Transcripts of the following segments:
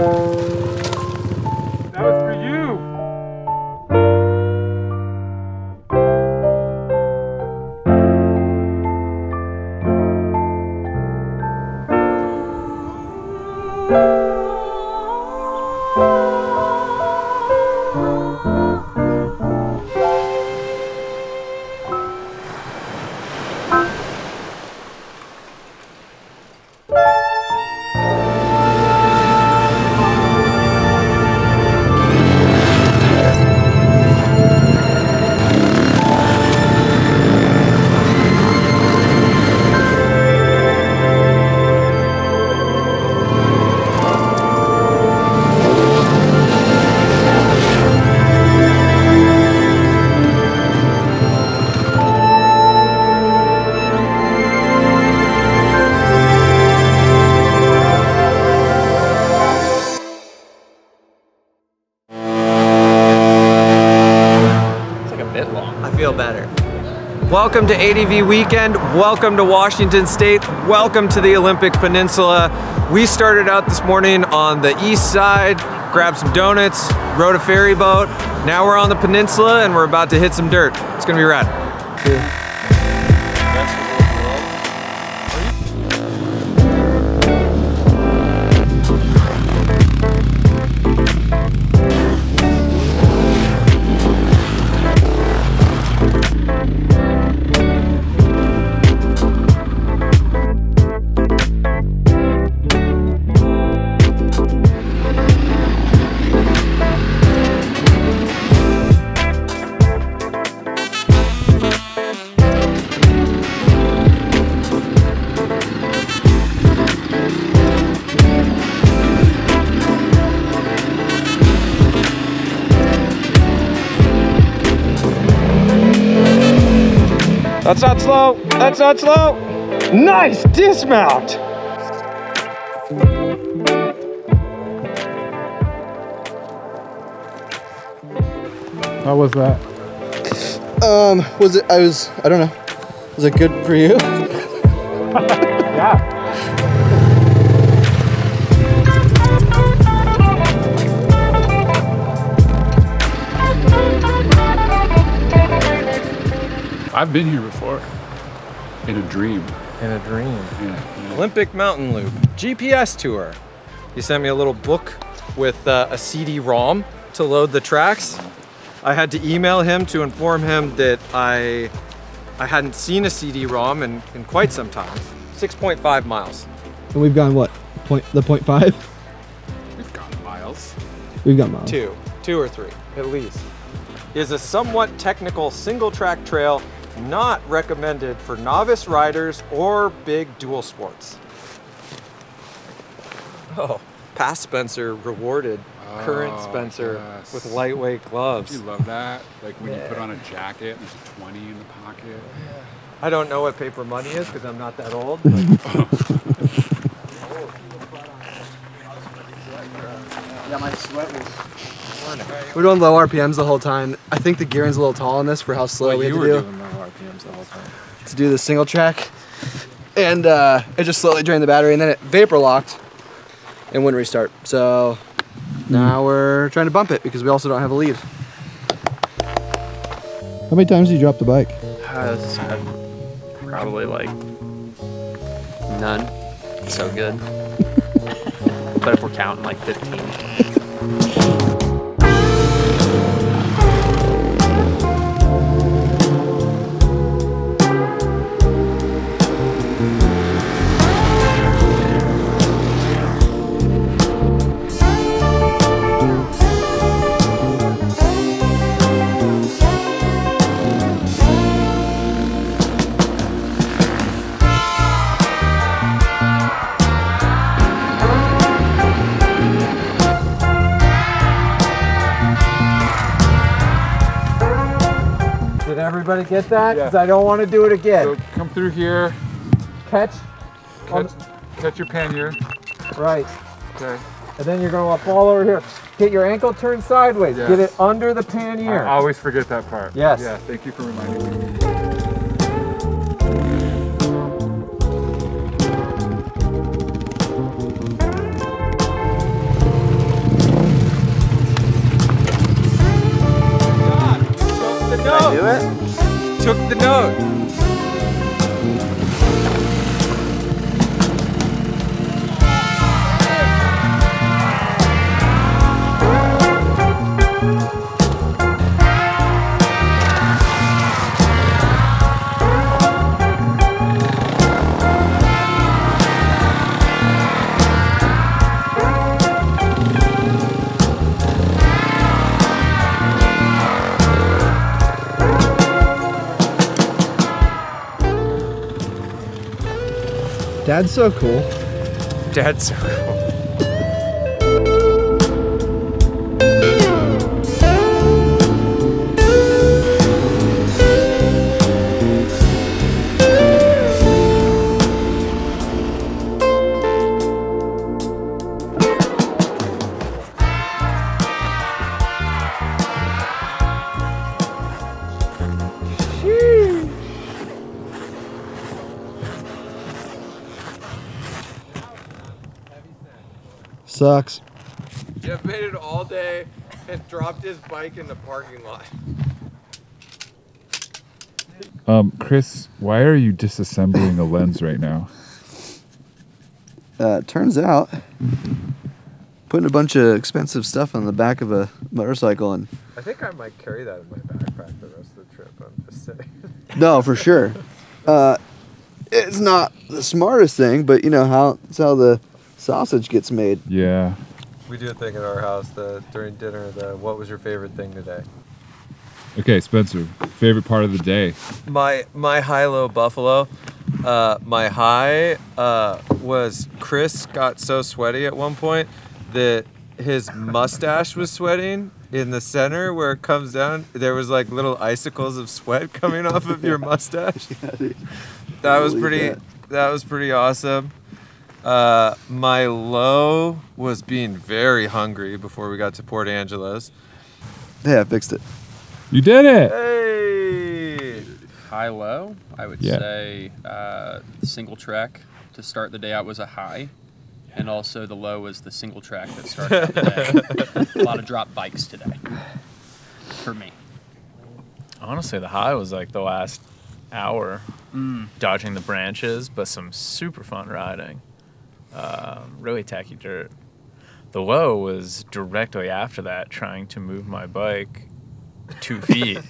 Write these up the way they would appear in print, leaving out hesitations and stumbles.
That was for you. Welcome to ADV Weekend, welcome to Washington State, welcome to the Olympic Peninsula. We started out this morning on the east side, grabbed some donuts, rode a ferry boat. Now we're on the peninsula and we're about to hit some dirt. It's gonna be rad. Cool. That's not slow. That's not slow. Nice dismount. How was that? I don't know. Was it good for you? Yeah. I've been here before. In a dream. In a dream. Yeah. Olympic Mountain Loop GPS tour. He sent me a little book with a CD-ROM to load the tracks. I had to email him to inform him that I hadn't seen a CD-ROM in quite some time. 6.5 miles. And we've gone what? The 0.5? We've got miles. We've got miles. Two or three, at least. Is a somewhat technical single-track trail not recommended for novice riders or big dual sports. Oh, past Spencer rewarded current Spencer with lightweight gloves. You love that? Like when you put on a jacket and there's a 20 in the pocket. I don't know what paper money is because I'm not that old. Yeah, my sweat was... We're doing low RPMs the whole time. I think the gearing's a little tall on this for how slow we have to do. doing low RPMs the whole time. To do the single track. And it just slowly drained the battery and then it vapor locked and wouldn't restart. So now we're trying to bump it because we also don't have a lead. How many times did you drop the bike? Probably like none. So good. But if we're counting, like 15. Did everybody get that? Yeah. Because I don't want to do it again. So come through here. Catch Catch your pannier. right. Okay. And then you're going to fall over here. Get your ankle turned sideways. Yes. Get it under the pannier. I always forget that part. Yes. Yeah, thank you for reminding me. took the note. Dad's so cool. Dad's so cool. Sucks. Jeff made it all day and dropped his bike in the parking lot. Chris, why are you disassembling a lens right now? Turns out, putting a bunch of expensive stuff on the back of a motorcycle and... I think I might carry that in my backpack the rest of the trip, I'm just saying. No, for sure. It's not the smartest thing, but you know how it's how the sausage gets made. Yeah. We do a thing at our house during dinner, what was your favorite thing today? Okay, Spencer, favorite part of the day? My high-low buffalo. My high was Chris got so sweaty at one point that his mustache was sweating in the center where it comes down. There was like little icicles of sweat coming off of your mustache. That was pretty awesome. My low was being very hungry before we got to Port Angeles. Yeah, I fixed it. You did it! Hey! High-low, I would Yeah. say single track to start the day out was a high. And also the low was the single track that started out the day. A lot of drop bikes today for me. Honestly, the high was like the last hour, dodging the branches, but some super fun riding. Really tacky dirt. The low was directly after that, trying to move my bike 2 feet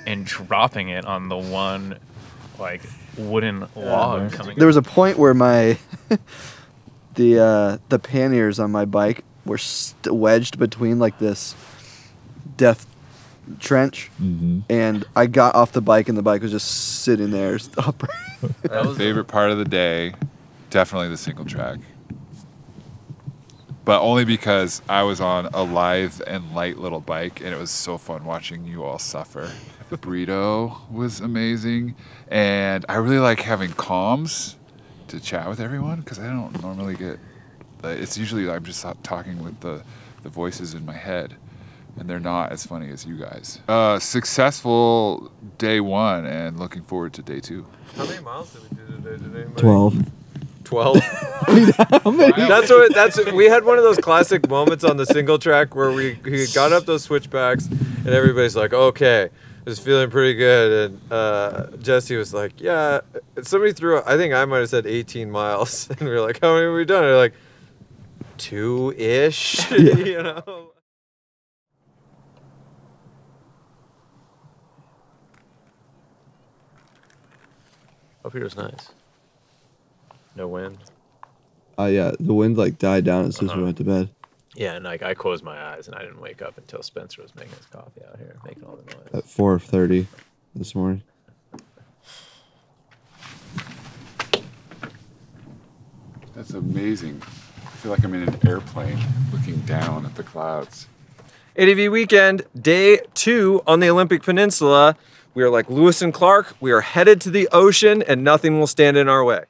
and dropping it on the one like wooden log coming. There was a point where my the panniers on my bike were wedged between like this death trench, and I got off the bike and the bike was just sitting there upright. That was favorite part of the day, definitely the single track. But only because I was on a lithe and light little bike, and it was so fun watching you all suffer. The burrito was amazing, and I really like having comms to chat with everyone because I don't normally get. It's usually I'm just talking with the voices in my head, and they're not as funny as you guys. Successful day 1, and looking forward to day 2. How many miles did we do today? Did anybody? 12. 12. We had one of those classic moments on the single track where we got up those switchbacks and everybody's like, okay, it's feeling pretty good. And Jesse was like, yeah, somebody threw, I think I might have said 18 miles. And we were like, how many have we done? And they're like, 2-ish, you know? Up here is nice. No wind. Yeah, the wind like died down as soon as we went to bed. Yeah, and like I closed my eyes and I didn't wake up until Spencer was making his coffee out here, making all the noise. At 4:30 this morning. That's amazing. I feel like I'm in an airplane looking down at the clouds. ADV weekend, day 2 on the Olympic Peninsula. We are like Lewis and Clark. We are headed to the ocean and nothing will stand in our way.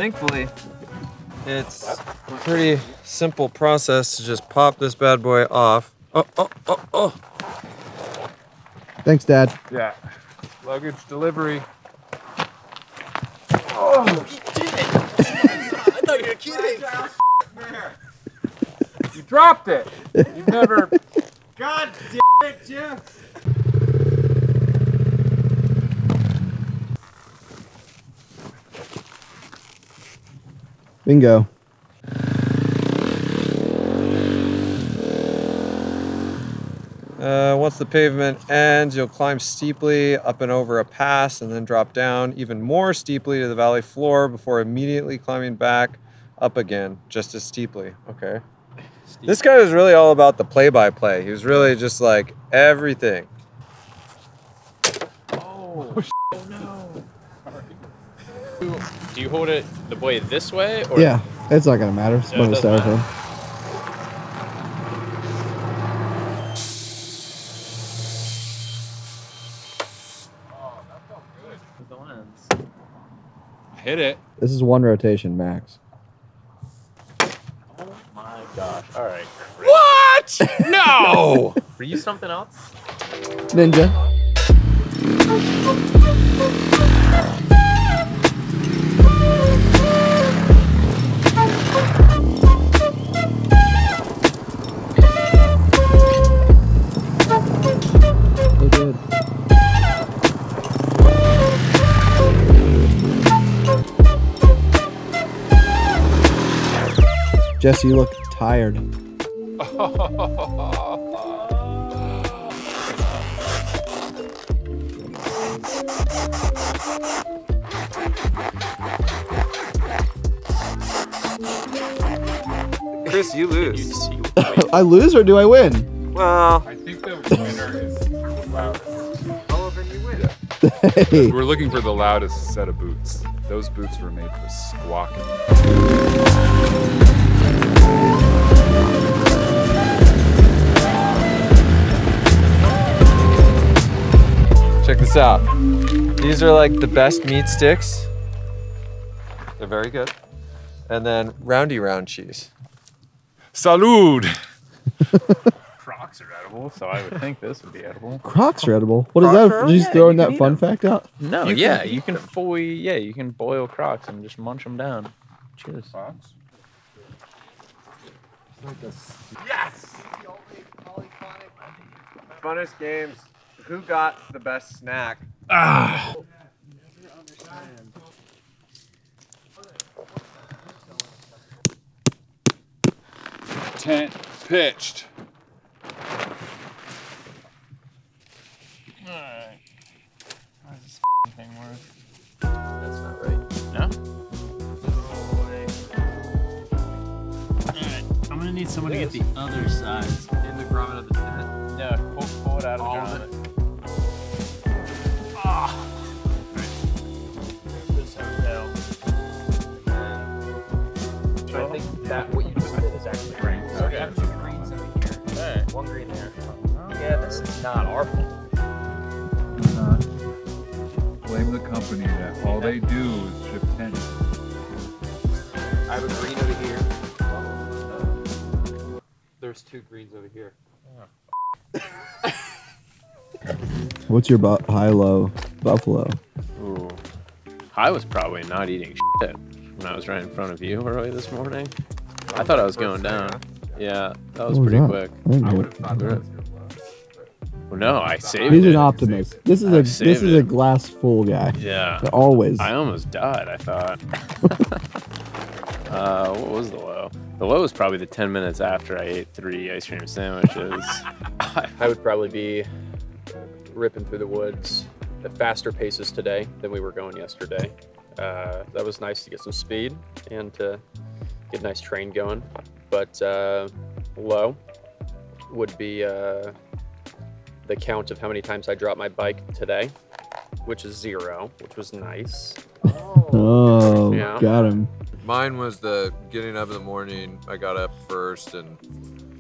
Thankfully, it's a pretty simple process to just pop this bad boy off. Oh. Thanks, Dad. Yeah. Luggage delivery. You dropped it. You've never. God damn it, Jeff! Bingo. Once the pavement ends, you'll climb steeply up and over a pass and then drop down even more steeply to the valley floor before immediately climbing back up again just as steeply. Okay. This guy was really all about the play-by-play. He was really just like everything. Oh no. Do you hold it the way this way? Or? Yeah, it's not gonna matter. It's Yeah, it one of doesn't styrofoam. matter. The lens. Hit it. This is one rotation max. Oh my gosh. All right. What? No! Were you something else? Ninja. So good. Jesse, you look tired. Chris, you lose. I lose or do I win? Well, I think the winner is the loudest. however you win. Hey. We're looking for the loudest set of boots. Those boots were made for squawking. Check this out. These are like the best meat sticks. They're very good. And then roundy round cheese. Salud! Crocs are edible, so I would think this would be edible. Crocs are edible. What is Crocs that? are- Did you just yeah, throw in you can that eat fun them. fact out? No, you can fully, you can boil Crocs and just munch them down. Cheers. Yes! Funnest games. Who got the best snack? Tent pitched. Alright. How's this thing worth? That's not right. No? Alright, I'm gonna need someone to get the other side. In the grommet of the tent. Yeah, pull it out of All the of grommet. Ah! This hotel. I think that what you just did is actually right. So we have 2 greens over here. Alright. 1 green there. Yeah, this is not our fault. Blame the company that all they do is ship tents. I have a green over here. There's 2 greens over here. What's your high-low buffalo? Ooh. I was probably not eating shit when I was right in front of you early this morning. I thought I was going down. Yeah, that was What was pretty that? quick. I didn't I hear would it. have thought that was your blood. Well, no, I saved He's it. an optimist. This is I've this saved is a it. glass full guy. Yeah. Always. I almost died, I thought. What was the low? The low was probably the 10 minutes after I ate 3 ice cream sandwiches. I would probably be ripping through the woods at faster paces today than we were going yesterday. That was nice to get some speed and to get a nice train going. But low would be the count of how many times I dropped my bike today, which is 0, which was nice. Oh, Yeah. got him. Mine was the getting up in the morning. I got up first, and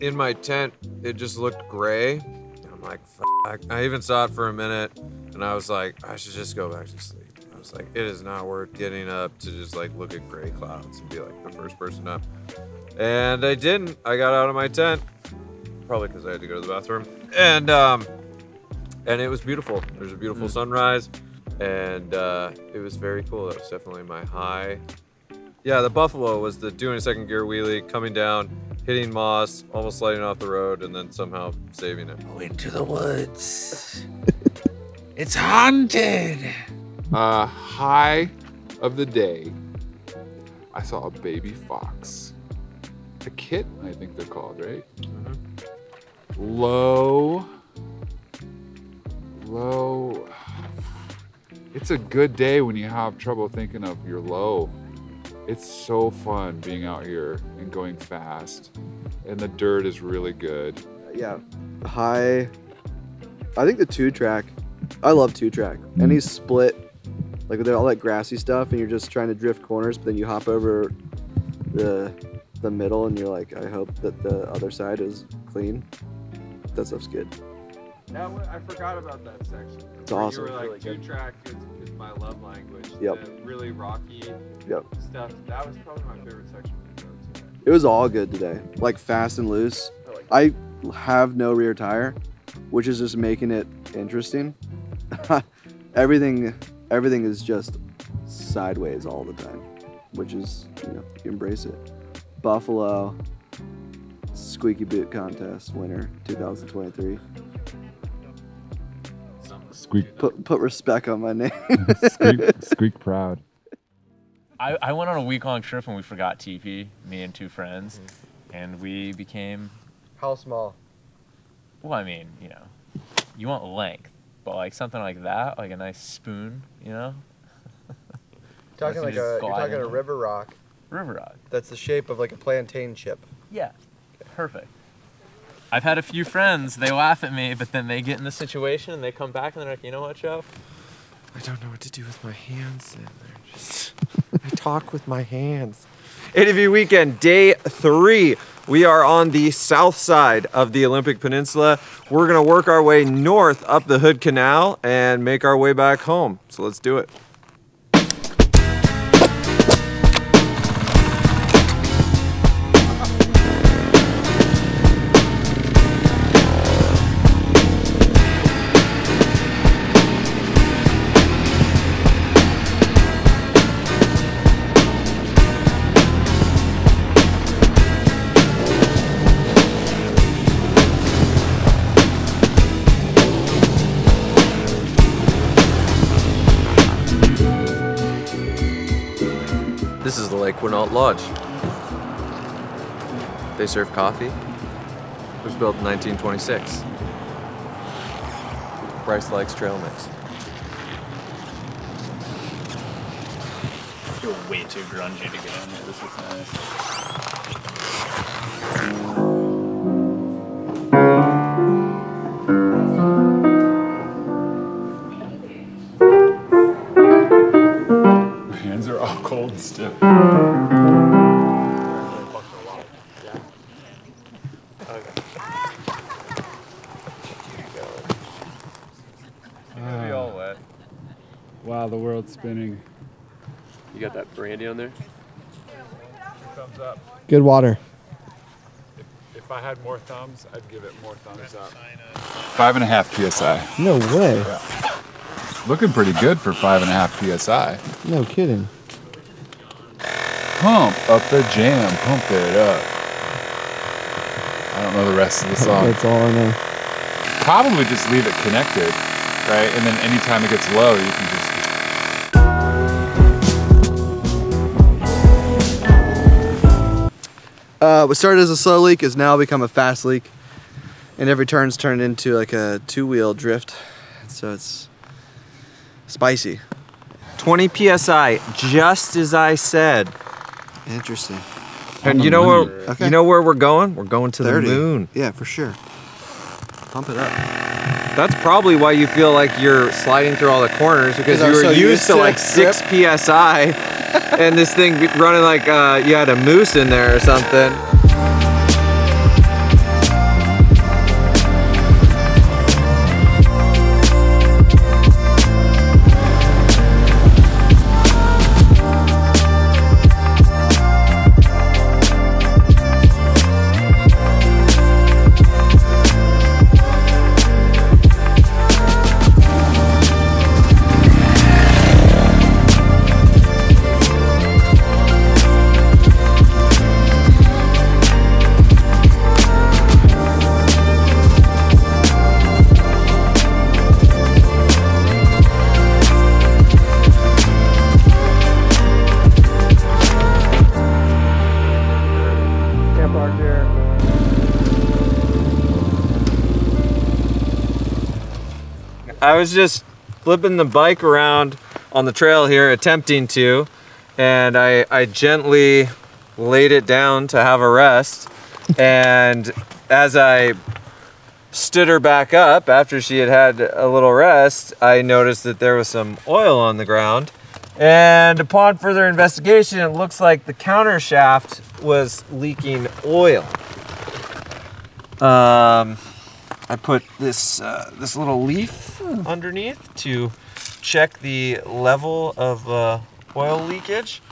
in my tent, it just looked gray. And I'm like, fuck. I even saw it for a minute, and I was like, I should just go back to sleep. I was like, it is not worth getting up to just like look at gray clouds and be like the first person up. And I didn't. I got out of my tent, probably because I had to go to the bathroom. And it was beautiful. There's a beautiful sunrise, and it was very cool. That was definitely my high. Yeah, the Buffalo was the doing a second gear wheelie, coming down, hitting moss, almost sliding off the road, and then somehow saving it. Go into the woods. It's haunted. High of the day, I saw a baby fox. A kitten, I think they're called, right? Low. It's a good day when you have trouble thinking of your low. It's so fun being out here and going fast. And the dirt is really good. Yeah, high. I think the 2-track. I love 2-track. Any split, like with all that grassy stuff, and you're just trying to drift corners, but then you hop over the middle, and you're like, I hope that the other side is clean. That stuff's good. I forgot about that section. It's awesome. You were like, 2-track is my love language. Yep. The really rocky stuff. That was probably my favorite section of the road today. It was all good today. Like fast and loose. I have no rear tire, which is just making it interesting. everything is just sideways all the time, which is, you embrace it. Buffalo Squeaky Boot Contest winner 2023. Squeak. Put respect on my name. Squeak proud. I went on a week-long trip and we forgot TP, me and 2 friends, and we became. How small? Well, I mean, you want length, but like something like that, like a nice spoon, You're talking a river rock. River rock. That's the shape of like a plantain chip. Yeah, perfect. I've had a few friends, they laugh at me, but then they get in the situation and they come back and they're like, you know what, Joe? I don't know what to do with my hands. And they're just, I talk with my hands. ADV weekend, day 3. We are on the south side of the Olympic Peninsula. We're gonna work our way north up the Hood Canal and make our way back home. So let's do it. This is the Lake Quinault Lodge. They serve coffee. It was built in 1926. Bryce likes trail mix. I feel way too grungy to get in here. This is nice. My hands are all cold and stiff. Be all wet. Wow, the world's spinning. You got that brandy on there? Thumbs up. Good water. If I had more thumbs, I'd give it more thumbs up. 5.5 PSI. No way. Looking pretty good for 5.5 PSI. No kidding. Pump up the jam, pump it up. I don't know the rest of the song. That's all I know. Probably just leave it connected, right? And then anytime it gets low, you can just. What started as a slow leak has now become a fast leak, and every turn's turned into like a 2-wheel drift. So it's spicy. 20 PSI, just as I said. Interesting. And you know where we're going? We're going to 30. the moon. Yeah, for sure. Pump it up. That's probably why you feel like you're sliding through all the corners, because you I'm were so used to like grip. 6 PSI and this thing running like you had a moose in there or something. I was just flipping the bike around on the trail here, attempting to, and I gently laid it down to have a rest. And as I stood her back up after she had had a little rest, I noticed that there was some oil on the ground. And upon further investigation, it looks like the counter shaft was leaking oil. I put this this little leaf underneath to check the level of oil leakage,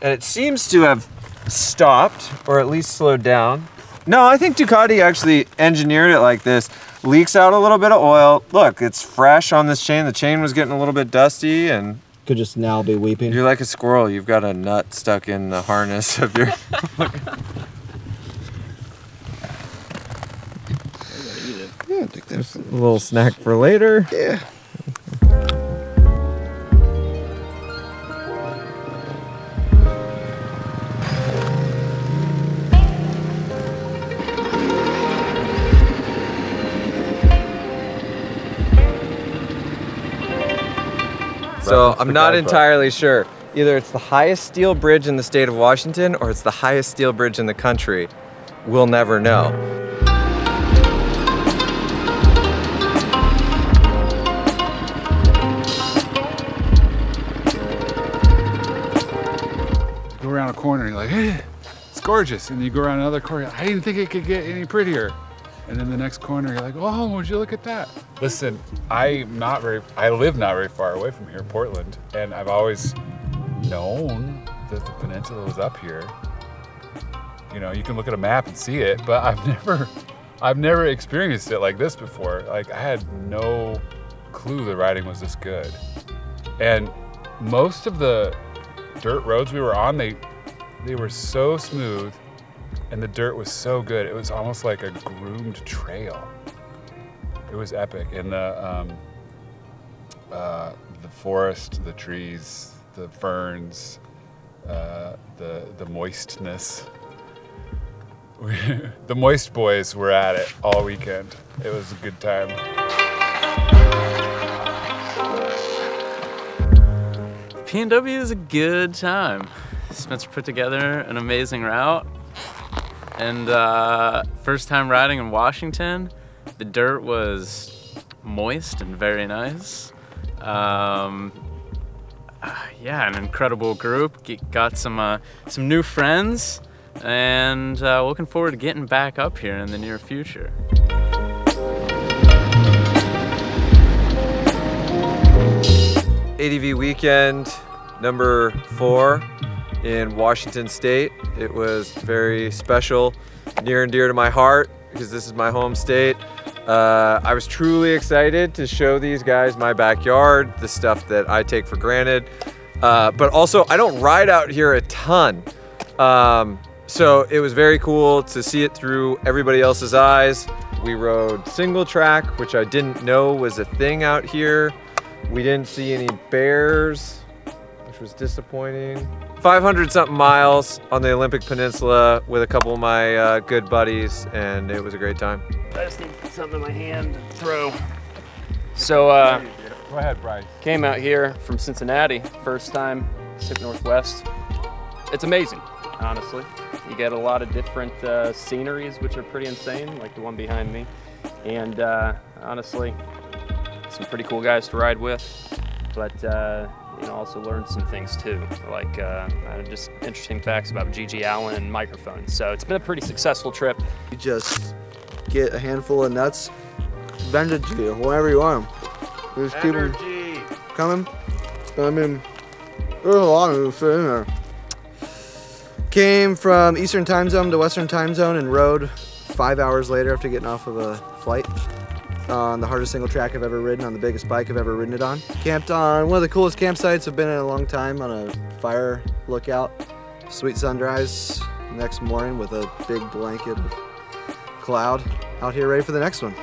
and it seems to have stopped, or at least slowed down. No, I think Ducati actually engineered it like this. Leaks out a little bit of oil. Look, it's fresh on this chain. The chain was getting a little bit dusty, and could just now be weeping. You're like a squirrel. You've got a nut stuck in the harness of your... Yeah, I think that's a little snack for later. Yeah. So I'm not entirely sure. Either it's the highest steel bridge in the state of Washington or it's the highest steel bridge in the country. We'll never know. Go around a corner and you're like, hey, it's gorgeous. And you go around another corner, I didn't think it could get any prettier. And then the next corner, you're like, oh, would you look at that? Listen, I live not very far away from here, Portland, and I've always known that the peninsula was up here. You know, you can look at a map and see it, but I've never experienced it like this before. Like, I had no clue the riding was this good. And most of the dirt roads we were on, they were so smooth, and the dirt was so good. It was almost like a groomed trail. It was epic. And the forest, the trees, the ferns, the moistness. The Moist Boys were at it all weekend. It was a good time. PNW is a good time. Spencer put together an amazing route. And first time riding in Washington, the dirt was moist and very nice. Yeah, an incredible group. Got some new friends, and looking forward to getting back up here in the near future. ADV weekend number 4 in Washington State. It was very special, near and dear to my heart, because this is my home state. I was truly excited to show these guys my backyard, the stuff that I take for granted. But also, I don't ride out here a ton. So it was very cool to see it through everybody else's eyes. We rode single track, which I didn't know was a thing out here. We didn't see any bears, which was disappointing. 500 something miles on the Olympic Peninsula with a couple of my good buddies, and it was a great time. I just need something in my hand to throw. So, go ahead, Bryce. Came out here from Cincinnati, first time, Pacific Northwest. It's amazing, honestly. You get a lot of different sceneries, which are pretty insane, like the one behind me. And honestly, some pretty cool guys to ride with, but you know, also learned some things too, like just interesting facts about G.G. Allen and microphones. So it's been a pretty successful trip. You just get a handful of nuts, bend it to you whenever you want them. You just keep them coming. I mean, there's a lot of them fit in there. Came from Eastern time zone to Western time zone and rode 5 hours later after getting off of a flight on the hardest single track I've ever ridden, on the biggest bike I've ever ridden it on. Camped on one of the coolest campsites I've been in a long time, on a fire lookout. Sweet sunrise next morning with a big blanket of cloud. Out here ready for the next one.